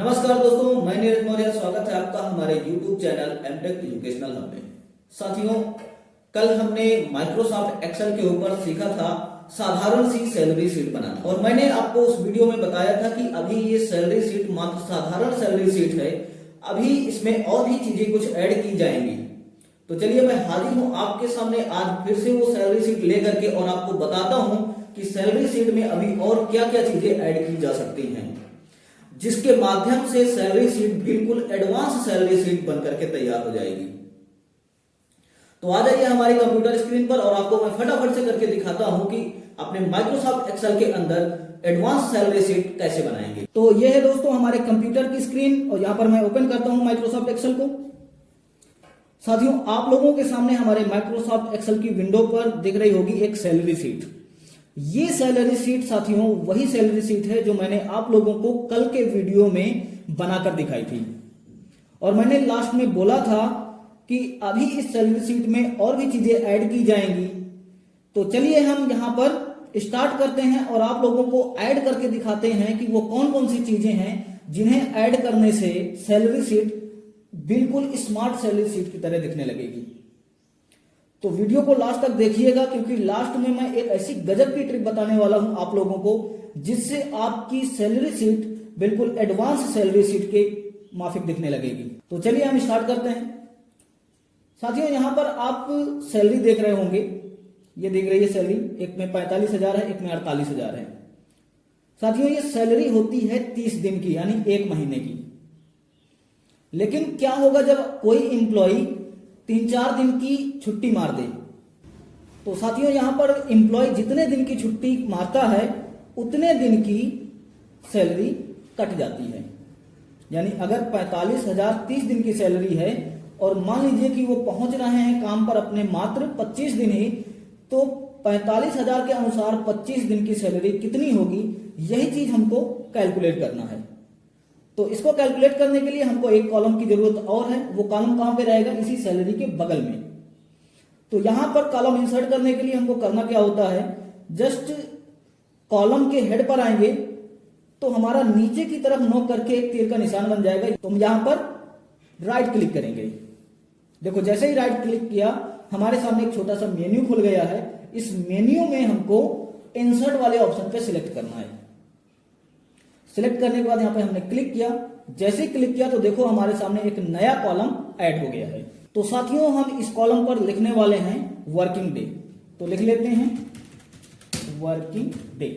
नमस्कार दोस्तों, मैं नीरज मौर्य। स्वागत है आपका हमारे YouTube channel MTech educational hub में। साथियों, कल हमने माइक्रोसॉफ्ट एक्सेल के ऊपर सीखा था साधारण सी सैलरी शीट बनाना, और मैंने आपको उस वीडियो में बताया था कि अभी ये सैलरी शीट मात्र साधारण सैलरी शीट है, अभी इसमें और भी चीजें कुछ ऐड की जाएंगी। तो चलिए मैं हाजिर हूं आपके सामने आज फिर से वो सैलरी शीट लेकर के, और आपको बताता हूं कि सैलरी शीट में अभी और क्या क्या चीजें ऐड की जा सकती हैं, जिसके माध्यम से सैलरी शीट बिल्कुल एडवांस सैलरी शीट बनकर के तैयार हो जाएगी। तो आ जाइए हमारी कंप्यूटर स्क्रीन पर, और आपको मैं फटाफट से करके दिखाता हूं कि अपने माइक्रोसॉफ्ट एक्सेल के अंदर एडवांस सैलरी शीट कैसे बनाएंगे। तो यह है दोस्तों हमारे कंप्यूटर की स्क्रीन, और यहां पर मैं ओपन करता हूं माइक्रोसॉफ्ट एक्सेल को। साथियों, आप लोगों के सामने हमारे माइक्रोसॉफ्ट एक्सेल की विंडो पर दिख रही होगी एक सैलरी शीट। ये सैलरी शीट साथियों वही सैलरी शीट है जो मैंने आप लोगों को कल के वीडियो में बनाकर दिखाई थी, और मैंने लास्ट में बोला था कि अभी इस सैलरी शीट में और भी चीजें ऐड की जाएंगी। तो चलिए हम यहां पर स्टार्ट करते हैं और आप लोगों को ऐड करके दिखाते हैं कि वो कौन कौन सी चीजें हैं जिन्हें ऐड करने से सैलरी शीट बिल्कुल स्मार्ट सैलरी शीट की तरह दिखने लगेगी। तो वीडियो को लास्ट तक देखिएगा, क्योंकि लास्ट में मैं एक ऐसी गजब की ट्रिक बताने वाला हूं आप लोगों को, जिससे आपकी सैलरी शीट बिल्कुल एडवांस सैलरी शीट के माफिक दिखने लगेगी। तो चलिए हम स्टार्ट करते हैं। साथियों, यहां पर आप सैलरी देख रहे होंगे, ये दिख रही है सैलरी, एक में 45,000 है, एक में 48,000 है। साथियों, ये सैलरी होती है 30 दिन की, यानी एक महीने की। लेकिन क्या होगा जब कोई इंप्लॉई 3-4 दिन की छुट्टी मार दे? तो साथियों, यहां पर इंप्लॉय जितने दिन की छुट्टी मारता है उतने दिन की सैलरी कट जाती है। यानी अगर 45,000 30 दिन की सैलरी है, और मान लीजिए कि वो पहुंच रहे हैं काम पर अपने मात्र 25 दिन ही, तो 45,000 के अनुसार 25 दिन की सैलरी कितनी होगी, यही चीज हमको कैलकुलेट करना है। तो इसको कैलकुलेट करने के लिए हमको एक कॉलम की जरूरत और है। वो कॉलम कहां पे रहेगा? इसी सैलरी के बगल में। तो यहां पर कॉलम इंसर्ट करने के लिए हमको करना क्या होता है, जस्ट कॉलम के हेड पर आएंगे तो हमारा नीचे की तरफ नोक करके एक तीर का निशान बन जाएगा। तो हम यहां पर राइट क्लिक करेंगे। देखो, जैसे ही राइट क्लिक किया हमारे सामने एक छोटा सा मेन्यू खुल गया है। इस मेन्यू में हमको इंसर्ट वाले ऑप्शन पे सिलेक्ट करना है। सिलेक्ट करने के बाद यहां पे हमने क्लिक किया। जैसे ही क्लिक किया तो देखो हमारे सामने एक नया कॉलम ऐड हो गया है। तो साथियों, हम इस कॉलम पर लिखने वाले हैं वर्किंग डे। तो लिख लेते हैं वर्किंग डे।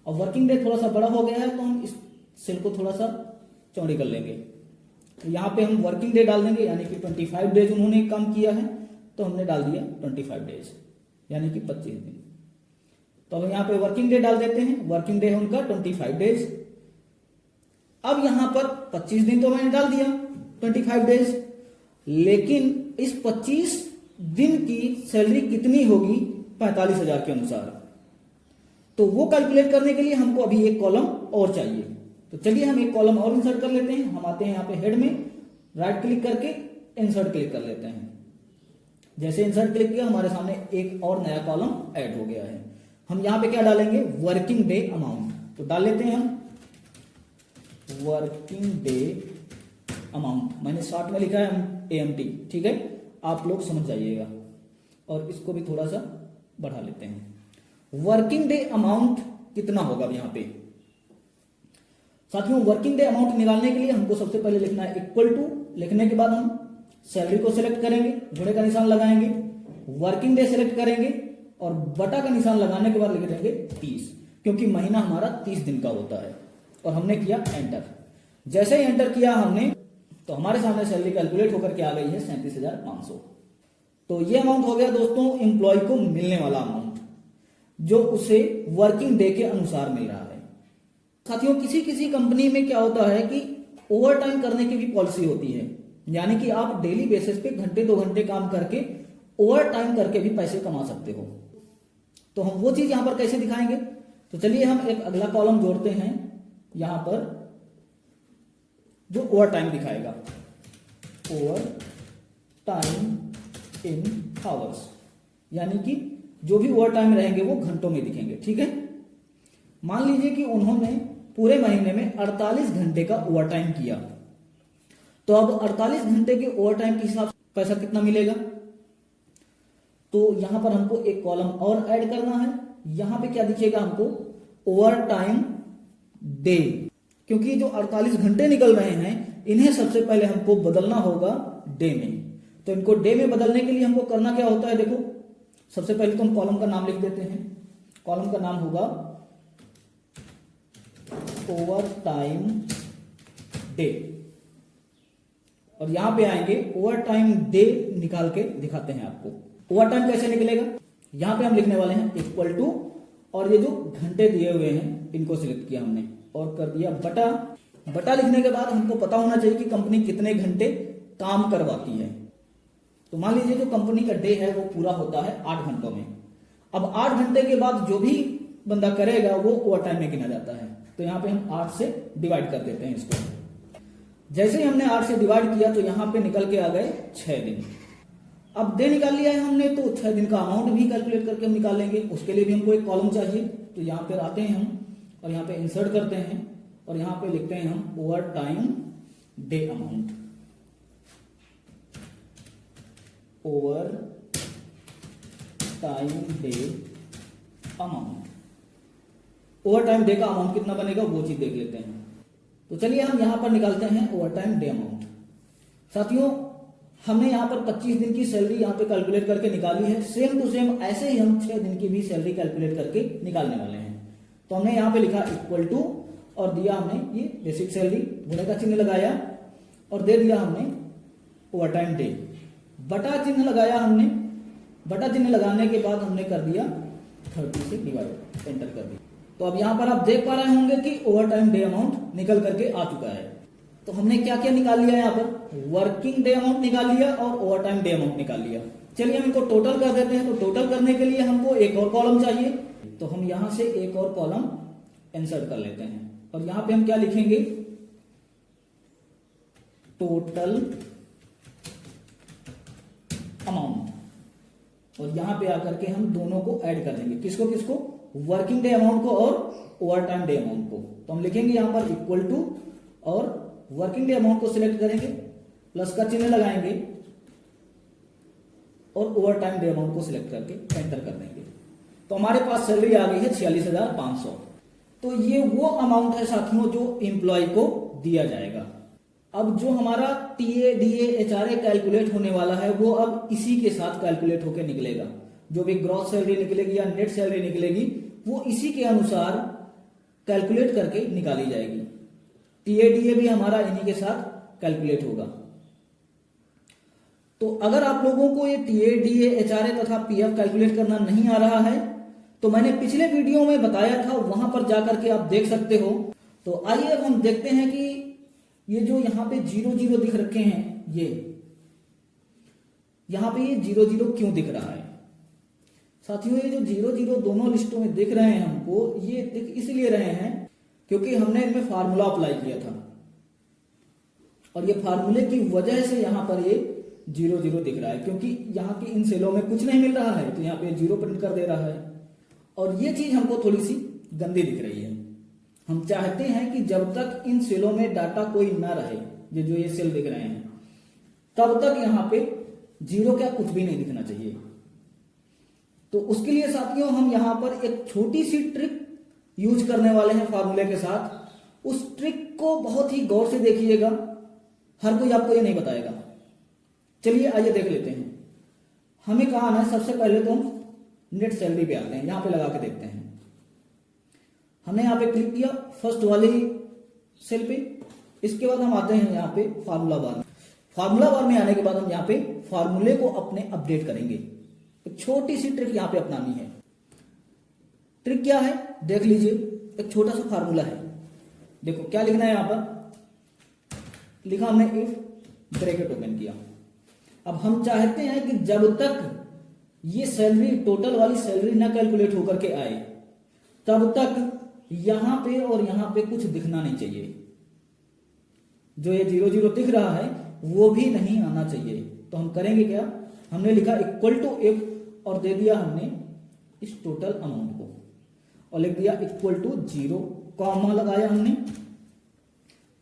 और वर्किंग डे थोड़ा सा बड़ा हो गया है, तो हम इस सेल को थोड़ा सा चौड़ी कर लेंगे। तो यहां पे हम वर्किंग डे डाल देंगे, यानी कि 25 डेज उन्होंने काम किया है, तो हमने डाल दिया 25 डेज, यानी कि 25 दिन। तो हम यहां पे वर्किंग डे डाल देते हैं। वर्किंग डे है उनका 25 डेज। अब यहां पर 25 दिन तो मैंने डाल दिया, 25 डेज, लेकिन इस 25 दिन की सैलरी कितनी होगी 45,000 के अनुसार? तो वो कैलकुलेट करने के लिए हमको अभी एक कॉलम और चाहिए। तो चलिए हम एक कॉलम और इंसर्ट कर लेते हैं। हम आते हैं यहां पे हेड में, राइट क्लिक करके इंसर्ट क्लिक कर लेते हैं। जैसे इंसर्ट क्लिक किया हमारे सामने एक और नया कॉलम ऐड हो गया है। हम यहां पे क्या डालेंगे? Working day amount. तो डाल लेते हैं हम वर्किंग डे अमाउंट। मैंने शॉर्ट में लिखा है AMT, ठीक है, आप लोग समझ जाइएगा। और इसको भी थोड़ा सा बढ़ा लेते हैं। वर्किंग डे अमाउंट कितना होगा यहां पे? साथियों, वर्किंग डे अमाउंट निकालने के लिए हमको सबसे पहले लिखना है इक्वल टू। लिखने के बाद हम सैलरी को सिलेक्ट करेंगे, घोड़े का निशान लगाएंगे, वर्किंग डे सिलेक्ट करेंगे, और बटा का निशान लगाने के बाद लिख देंगे 30, क्योंकि महीना हमारा 30 दिन का होता है। और हमने किया एंटर। जैसे ही एंटर किया हमने, तो हमारे सामने सैलरी कैलकुलेट होकर के आ गई है 37,500। तो ये अमाउंट हो गया दोस्तों एम्प्लॉय को मिलने वाला अमाउंट, जो उसे वर्किंग डे के अनुसार मिल रहा है। साथियों, किसी किसी कंपनी में क्या होता है कि ओवर टाइम करने की भी पॉलिसी होती है, यानी कि आप डेली बेसिस पे घंटे 2 घंटे काम करके ओवर टाइम करके भी पैसे कमा सकते हो। तो हम वो चीज यहां पर कैसे दिखाएंगे? तो चलिए हम एक अगला कॉलम जोड़ते हैं यहां पर, जो ओवर टाइम दिखाएगा। ओवर टाइम इन आवर्स, यानी कि जो भी ओवर टाइम रहेंगे वो घंटों में दिखेंगे, ठीक है। मान लीजिए कि उन्होंने पूरे महीने में 48 घंटे का ओवर टाइम किया। तो अब 48 घंटे के ओवर टाइम के हिसाब से पैसा कितना मिलेगा? तो यहां पर हमको एक कॉलम और ऐड करना है। यहां पे क्या दिखेगा हमको? ओवर टाइम डे, क्योंकि जो 48 घंटे निकल रहे हैं इन्हें सबसे पहले हमको बदलना होगा डे में। तो इनको डे में बदलने के लिए हमको करना क्या होता है? देखो, सबसे पहले तो हम कॉलम का नाम लिख देते हैं। कॉलम का नाम होगा ओवर टाइम डे, और यहां पे आएंगे ओवर टाइम डे निकाल के दिखाते हैं आपको। ओवर टाइम कैसे निकलेगा? यहां पे हम लिखने वाले हैं इक्वल टू, और ये जो घंटे दिए हुए हैं इनको सिलेक्ट किया हमने और कर दिया बटा। बटा लिखने के बाद हमको पता होना चाहिए कि कंपनी कितने घंटे काम करवाती है। तो मान लीजिए जो कंपनी का डे है वो पूरा होता है 8 घंटों में। अब 8 घंटे के बाद जो भी बंदा करेगा वो ओवर टाइम में गिना जाता है। तो यहाँ पे हम 8 से डिवाइड कर देते हैं इसको। जैसे ही हमने 8 से डिवाइड किया तो यहाँ पे निकल के आ गए 6 दिन। अब डे निकाल लिया है हमने, तो 6 दिन का अमाउंट भी कैलकुलेट करके हम निकाल लेंगे। उसके लिए भी हमको एक कॉलम चाहिए। तो यहाँ पे आते हैं हम और यहाँ पे इंसर्ट करते हैं और यहाँ पे लिखते हैं हम over time day amount. Over time day amount. Over time day का अमाउंट कितना बनेगा वो चीज देख लेते हैं। तो चलिए हम यहां पर निकालते हैं ओवर टाइम डे अमाउंट। साथियों, हमने यहां पर 25 दिन की सैलरी यहां पे कैलकुलेट करके निकाली है। सेम टू सेम ऐसे ही हम 6 दिन की भी सैलरी कैलकुलेट करके निकालने वाले हैं। तो हमने यहां पे लिखा इक्वल टू और दिया हमने ये बेसिक सैलरी, गुणे का चिन्ह लगाया और दे दिया हमने ओवर टाइम डे। बटा चिन्ह लगाया हमने। बटा चिन्ह लगाने के बाद हमने कर दिया 30 से डिवाइड, एंटर कर दिया। तो अब यहां पर आप देख पा रहे होंगे कि ओवर टाइम डे अमाउंट निकल करके आ चुका है। तो हमने क्या क्या निकाल लिया यहाँ पर? वर्किंग डे अमाउंट निकाल लिया और ओवर टाइम डे अमाउंट निकाल लिया। चलिए हम इनको टोटल कर देते हैं। तो टोटल करने के लिए हमको एक और कॉलम चाहिए। तो हम यहां से एक और कॉलम इंसर्ट कर लेते हैं और यहां पे हम क्या लिखेंगे? Total amount. और यहां पे आकर के हम दोनों को ऐड कर देंगे। किसको किसको? वर्किंग डे अमाउंट को और ओवर टाइम डे अमाउंट को। तो हम लिखेंगे यहां पर इक्वल टू और वर्किंग डे अमाउंट को सिलेक्ट करेंगे, प्लस का चिन्ह लगाएंगे और ओवर टाइम डे अमाउंट को सिलेक्ट करके एंटर कर देंगे। तो हमारे पास सैलरी आ गई है 46,500। तो ये वो अमाउंट है साथियों जो एम्प्लॉय को दिया जाएगा। अब जो हमारा टीए डीए एचआरए कैलकुलेट होने वाला है वो अब इसी के साथ कैलकुलेट होकर निकलेगा। जो भी ग्रॉस सैलरी निकलेगी या नेट सैलरी निकलेगी वो इसी के अनुसार कैलकुलेट करके निकाली जाएगी। टीए डीए भी हमारा इन्हीं के साथ कैलकुलेट होगा। तो अगर आप लोगों को ये टीए डीए एचआरए तथा पीएफ कैलकुलेट करना नहीं आ रहा है तो मैंने पिछले वीडियो में बताया था, वहां पर जाकर के आप देख सकते हो। तो आइए अब हम देखते हैं कि ये जो यहां पे 0 दिख रखे हैं, ये यहां पे ये 0 क्यों दिख रहा है? साथियों, ये जो 0 दोनों लिस्टों में दिख रहे हैं हमको, ये दिख इसलिए रहे हैं क्योंकि हमने इनमें फार्मूला अप्लाई किया था और ये फार्मूले की वजह से यहां पर ये 0 दिख रहा है। क्योंकि यहां की इन सेलों में कुछ नहीं मिल रहा है तो यहां पे 0 प्रिंट कर दे रहा है और ये चीज हमको थोड़ी सी गंदी दिख रही है। हम चाहते हैं कि जब तक इन सेलों में डाटा कोई ना रहे, ये जो ये सेल दिख रहे हैं, तब तक यहां पे 0 क्या कुछ भी नहीं दिखना चाहिए। तो उसके लिए साथियों हम यहां पर एक छोटी सी ट्रिक यूज करने वाले हैं फार्मूले के साथ। उस ट्रिक को बहुत ही गौर से देखिएगा, हर कोई आपको ये नहीं बताएगा। चलिए आइए देख लेते हैं। हमें कहा आना है, सबसे पहले तो हम नेट सैलरी पे आते हैं, यहां पे लगा के देखते हैं। हमने यहां पे क्लिक किया फर्स्ट वाली सेल पे। इसके बाद हम आते हैं यहां पे फार्मूला बार। फार्मूला बार में आने के बाद हम यहां पे फार्मूले को अपने अपडेट करेंगे। एक छोटी सी ट्रिक यहां पे अपनानी है। ट्रिक क्या है देख लीजिए। एक छोटा सा फार्मूला है, देखो क्या लिखना है यहां पर। लिखा हमने इफ, ब्रैकेट ओपन किया। अब हम चाहते हैं कि जब तक ये सैलरी, टोटल वाली सैलरी ना कैलकुलेट होकर के आए, तब तक यहां पे और यहां पे कुछ दिखना नहीं चाहिए। जो ये 0 दिख रहा है वो भी नहीं आना चाहिए। तो हम करेंगे क्या? हमने लिखा इक्वल टू इफ और दे दिया हमने इस टोटल अमाउंट को और लिख दिया इक्वल टू 0 कॉमा लगाया हमने,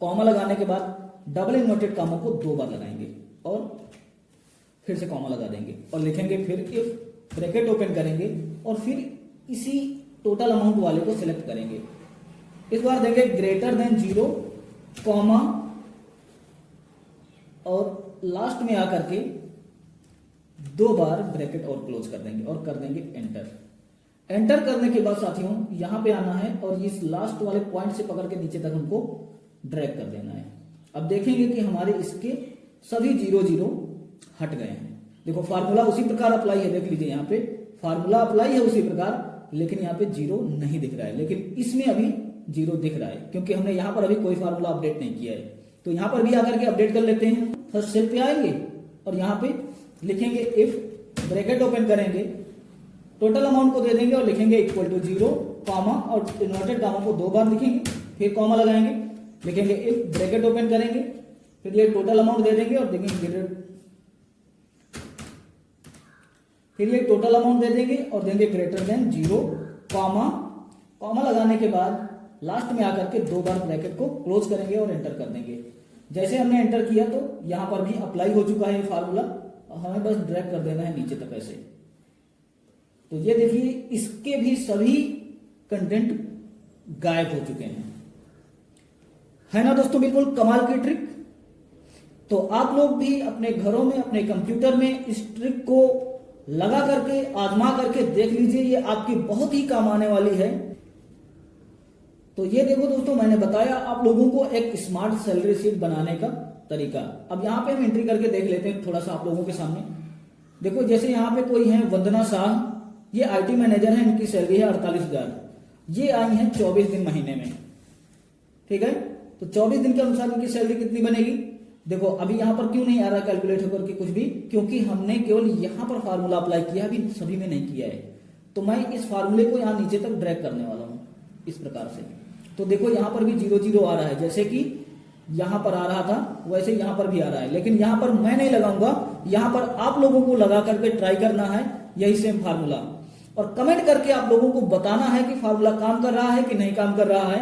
कॉमा लगाने के बाद डबल इन्वर्टेड कॉमा को 2 बार लगाएंगे और फिर से कॉमा लगा देंगे और लिखेंगे, फिर इफ ब्रैकेट ओपन करेंगे और फिर इसी टोटल अमाउंट वाले को सिलेक्ट करेंगे। इस बार देंगे ग्रेटर देन 0 कॉमा और लास्ट में आकर के 2 बार ब्रैकेट और क्लोज कर देंगे और कर देंगे एंटर। एंटर करने के बाद साथियों यहां पे आना है और इस लास्ट वाले पॉइंट से पकड़ के नीचे तक हमको ड्रैग कर देना है। अब देखेंगे कि हमारे इसके सभी 0 हट गए हैं। देखो फार्मूला उसी प्रकार अप्लाई है, देख लीजिए यहाँ पे फार्मूला अप्लाई है उसी प्रकार, लेकिन यहाँ पे 0 नहीं दिख रहा है, लेकिन इसमें अभी 0 दिख रहा है क्योंकि हमने यहाँ पर अभी कोई फार्मूला अपडेट नहीं किया है। तो यहाँ पर भी आकर के अपडेट कर लेते हैं। फर्स्ट सेल पे आएंगे और यहाँ पे लिखेंगे इफ ब्रैकेट ओपन करेंगे, टोटल अमाउंट को दे देंगे और लिखेंगे इक्वल टू 0 कॉमा और इन्वर्टेड कॉमा को 2 बार लिखेंगे, फिर कॉमा लगाएंगे, लिखेंगे इफ ब्रैकेट ओपन करेंगे, फिर ये टोटल अमाउंट दे देंगे और देंगे फिर ये टोटल अमाउंट दे देंगे और देंगे ग्रेटर देन 0 कॉमा, कॉमा लगाने के बाद लास्ट में आकर के 2 बार ब्रैकेट को क्लोज करेंगे और एंटर कर देंगे। जैसे हमने एंटर किया तो यहां पर भी अप्लाई हो चुका है ये फार्मूला, हमें बस ड्रैग कर देना है नीचे तक ऐसे। तो ये देखिए इसके भी सभी कंटेंट गायब हो चुके हैं, है ना दोस्तों, बिल्कुल कमाल की ट्रिक। तो आप लोग भी अपने घरों में अपने कंप्यूटर में इस ट्रिक को लगा करके आजमा करके देख लीजिए, ये आपकी बहुत ही काम आने वाली है। तो ये देखो दोस्तों मैंने बताया आप लोगों को एक स्मार्ट सैलरी शीट बनाने का तरीका। अब यहाँ पे हम एंट्री करके देख लेते हैं थोड़ा सा आप लोगों के सामने। देखो जैसे यहाँ पे कोई है वंदना शाह, ये आईटी मैनेजर है, इनकी सैलरी है 48,000, ये आई है 24 दिन महीने में, ठीक है। तो 24 दिन के अनुसार इनकी सैलरी कितनी बनेगी, देखो अभी यहां पर क्यों नहीं आ रहा कैलकुलेट होकर के कुछ भी, क्योंकि हमने केवल यहां पर फार्मूला अप्लाई किया, अभी सभी में नहीं किया है। तो मैं इस फार्मूले को यहां नीचे तक ड्रैग करने वाला हूं इस प्रकार से। तो देखो यहां पर भी 0 आ रहा है, जैसे कि यहां पर आ रहा था वैसे यहां पर भी आ रहा है, लेकिन यहां पर मैं नहीं लगाऊंगा, यहां पर आप लोगों को लगा करके ट्राई करना है यही सेम फार्मूला, और कमेंट करके आप लोगों को बताना है कि फार्मूला काम कर रहा है कि नहीं काम कर रहा है।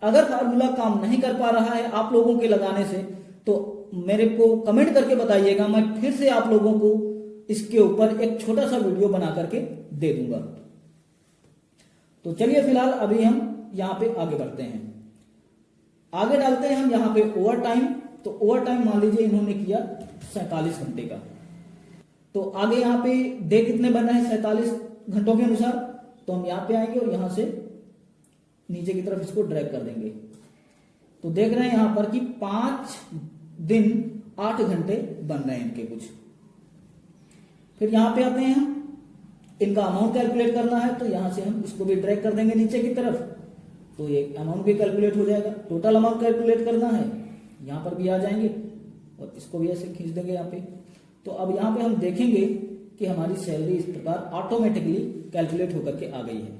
अगर फार्मूला काम नहीं कर पा रहा है आप लोगों के लगाने से तो मेरे को कमेंट करके बताइएगा, मैं फिर से आप लोगों को इसके ऊपर एक छोटा सा वीडियो बना करके दे दूंगा। तो चलिए फिलहाल अभी हम यहां पे आगे बढ़ते हैं, आगे डालते हैं हम यहां पे ओवर टाइम। तो ओवर टाइम मान लीजिए इन्होंने किया 47 घंटे का, तो आगे यहां पे डे कितने बन रहे हैं 47 घंटों के अनुसार, तो हम यहां पे आएंगे और यहां से नीचे की तरफ इसको ड्रैग कर देंगे। तो देख रहे हैं यहां पर कि 5 दिन 8 घंटे बन रहे हैं इनके कुछ। फिर यहां पे आते हैं हम, इनका अमाउंट कैलकुलेट करना है, तो यहां से हम इसको भी ड्रैग कर देंगे नीचे की तरफ, तो ये अमाउंट भी कैलकुलेट हो जाएगा। टोटल अमाउंट कैलकुलेट करना है, यहां पर भी आ जाएंगे और इसको भी ऐसे खींच देंगे यहाँ पे। तो अब यहाँ पे हम देखेंगे कि हमारी सैलरी इस प्रकार ऑटोमेटिकली कैलकुलेट होकर के आ गई है।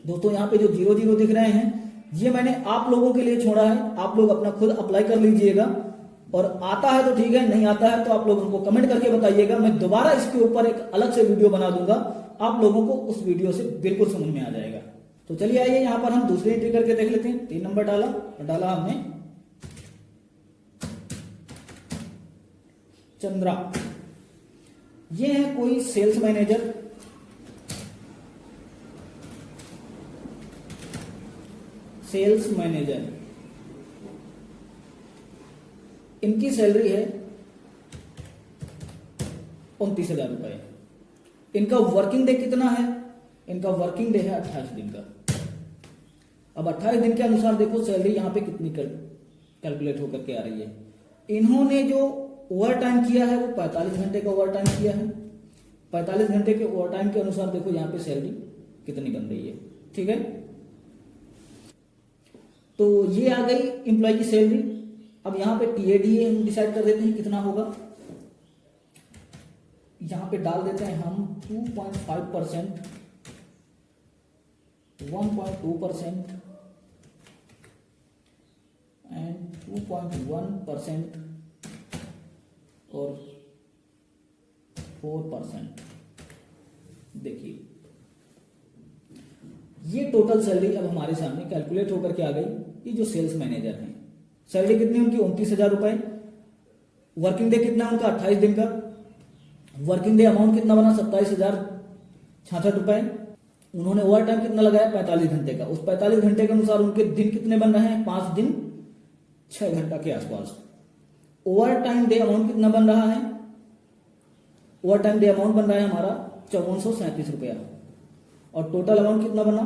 दोस्तों यहाँ पे जो 0 दिख रहे हैं ये मैंने आप लोगों के लिए छोड़ा है, आप लोग अपना खुद अप्लाई कर लीजिएगा, और आता है तो ठीक है, नहीं आता है तो आप लोग हमको कमेंट करके बताइएगा, मैं दोबारा इसके ऊपर एक अलग से वीडियो बना दूंगा, आप लोगों को उस वीडियो से बिल्कुल समझ में आ जाएगा। तो चलिए आइए यहाँ पर हम दूसरी एंट्री करके देख लेते हैं। 3 नंबर डाला हमने चंद्रा, ये है कोई सेल्स मैनेजर, इनकी सैलरी है 29,000 रुपए। इनका वर्किंग डे कितना है, इनका वर्किंग डे है 28 दिन का। अब 28 दिन के अनुसार देखो सैलरी यहां पे कितनी कैलकुलेट होकर के आ रही है। इन्होंने जो ओवर टाइम किया है वो 45 घंटे का ओवर टाइम किया है, 45 घंटे के ओवर टाइम के अनुसार देखो यहाँ पे सैलरी कितनी बन रही है, ठीक है। तो ये आ गई एम्प्लॉय की सैलरी। अब यहाँ पे टीएडीए हम डिसाइड कर देते हैं कितना होगा, यहाँ पे डाल देते हैं हम 2.5%, 1.2% एंड 2.1% और 4%। देखिए ये टोटल सैलरी अब हमारे सामने कैलकुलेट होकर के आ गई। ये जो सेल्स मैनेजर हैं, सैलरी कितनी उनकी 29,000 रुपए। वर्किंग डे कितना उनका 28 दिन का। वर्किंग डे अमाउंट कितना बना 27,066 रुपए। उन्होंने ओवर टाइम कितना लगाया 45 घंटे का। उस 45 घंटे के अनुसार उनके दिन कितने बन रहे हैं 5 दिन 6 घंटा के आसपास। ओवर टाइम डे अमाउंट कितना बन रहा है, ओवर टाइम डे अमाउंट बन रहा है हमारा 5437 रुपया। और टोटल अमाउंट कितना बना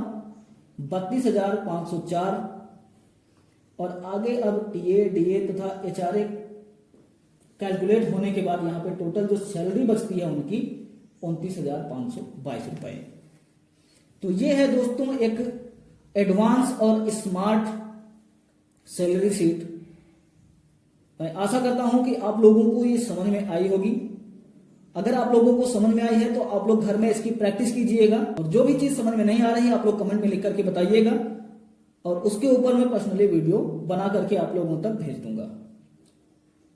32,504। और आगे अब टीए डीए तथा एचआरए कैलकुलेट होने के बाद यहाँ पे टोटल जो सैलरी बचती है उनकी 29,522 रुपए। तो ये है दोस्तों एक एडवांस और स्मार्ट सैलरी शीट। मैं आशा करता हूं कि आप लोगों को ये समझ में आई होगी। अगर आप लोगों को समझ में आई है तो आप लोग घर में इसकी प्रैक्टिस कीजिएगा, और जो भी चीज समझ में नहीं आ रही है आप लोग कमेंट में लिख करके बताइएगा, और उसके ऊपर मैं पर्सनली वीडियो बना करके आप लोगों तक भेज दूंगा।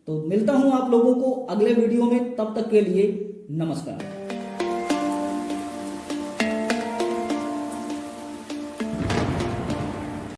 तो मिलता हूं आप लोगों को अगले वीडियो में, तब तक के लिए नमस्कार।